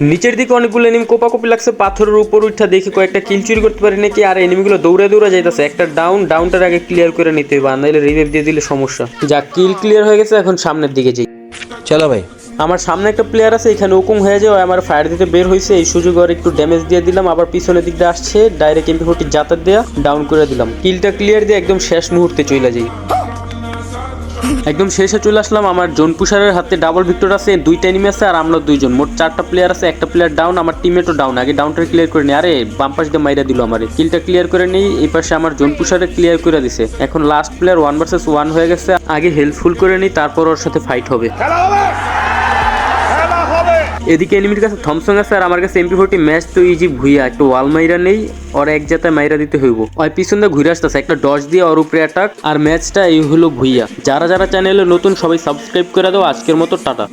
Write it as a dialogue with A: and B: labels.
A: নিচের দিকে অনেকগুলো এনিমি কোপাকুপি লাগছে, পাথরের উপর উঠা দেখি কয়েকটা কিল চুরি করতে পারি নাকি। আর এনিমিগুলো দৌড়ে দৌড়ে যাইতেছে, একটা ডাউনটার আগে ক্লিয়ার করে নিতে হবে, নাহলে রিভাইভ দিয়ে দিলে সমস্যা। যা কিল ক্লিয়ার হয়ে গেছে, এখন সামনের দিকে যাই।
B: চলো ভাই।
A: আমার সামনে একটা প্লেয়ার আছে, এখানে হুকুম হয়ে যায়, আমার ফায়ার দিতে বের হয়েছে, এই সুযোগ আর একটু ড্যামেজ দিয়ে দিলাম। আবার পিছনের দিকটা আসছে, ডাইরেক্ট MP40 জাতার দেয়া ডাউন করে দিলাম। কিলটা ক্লিয়ার দিয়ে একদম শেষ মুহূর্তে চলে যাই, একদম শেষে চলে আসলাম। আমার জোন পুষারের হাতে ডাবল ভিক্টর আছে, দুইটা এনিমি আছে আর আমরা দুইজন, মোট 4টা প্লেয়ার আছে। একটা প্লেয়ার ডাউন, আমার টিমমেটও ডাউন। আগে ডাউনটা ক্লিয়ার করে নি, আরে বাম পাশ দিয়ে মাইরা দিল আমার। কিলটা ক্লিয়ার করে নেই, এই পাশে আমার জোন পুষারে ক্লিয়ার করে দিছে। এখন লাস্ট প্লেয়ার 1 vs 1 হয়ে গেছে, আগে হেল্পফুল করে নিই, তারপর ওর সাথে ফাইট হবে। এদিকে এনিমির কাছে থমসং আছে আর আমার কাছে MP40। ম্যাচ তো ইজি ভুইয়া, একটু ওয়াল মাইরা নেই, ওর এক জায়গায় মাইরা দিতে হইব। ওই পিছন দিয়ে ঘুরে আসতেছে, একটা ডজ দিয়ে ওর উপরে অ্যাটাক। আর ম্যাচটা এই হলো ভুইয়া। যারা যারা চ্যানেলে নতুন সবাই সাবস্ক্রাইব করে দাও। আজকের মতো টাটা।